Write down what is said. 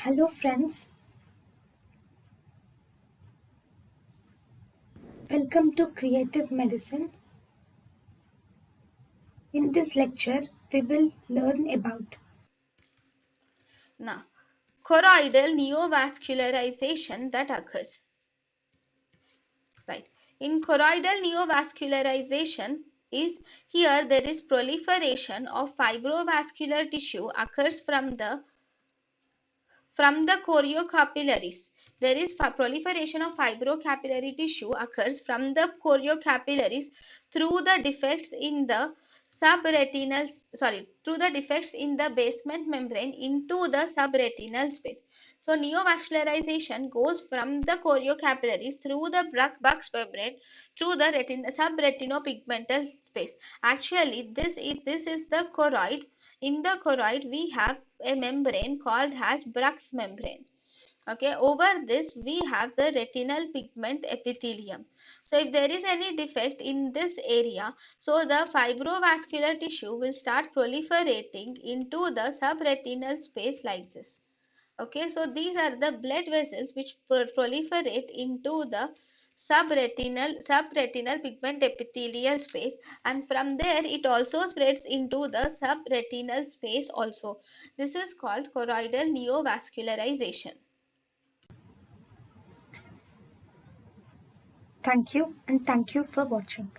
Hello friends, welcome to Creative Medicine. In this lecture, we will learn about Now, choroidal neovascularization that occurs. Right. In choroidal neovascularization is here there is proliferation of fibrovascular tissue occurs from the choriocapillaries. There is proliferation of fibrocapillary tissue occurs from the choriocapillaries through the defects in the through the defects in the basement membrane into the subretinal space. So neovascularization goes from the choriocapillaries through the Buck's membrane through the subretinopigmental space. Actually, this is the choroid. In the choroid, we have a membrane called as Bruch's membrane. Okay, over this we have the retinal pigment epithelium. So if there is any defect in this area, so the fibrovascular tissue will start proliferating into the subretinal space like this. Okay, so these are the blood vessels which proliferate into the subretinal pigment epithelial space, and from there it also spreads into the subretinal space also. This is called choroidal neovascularization. thank you and thank you for watching.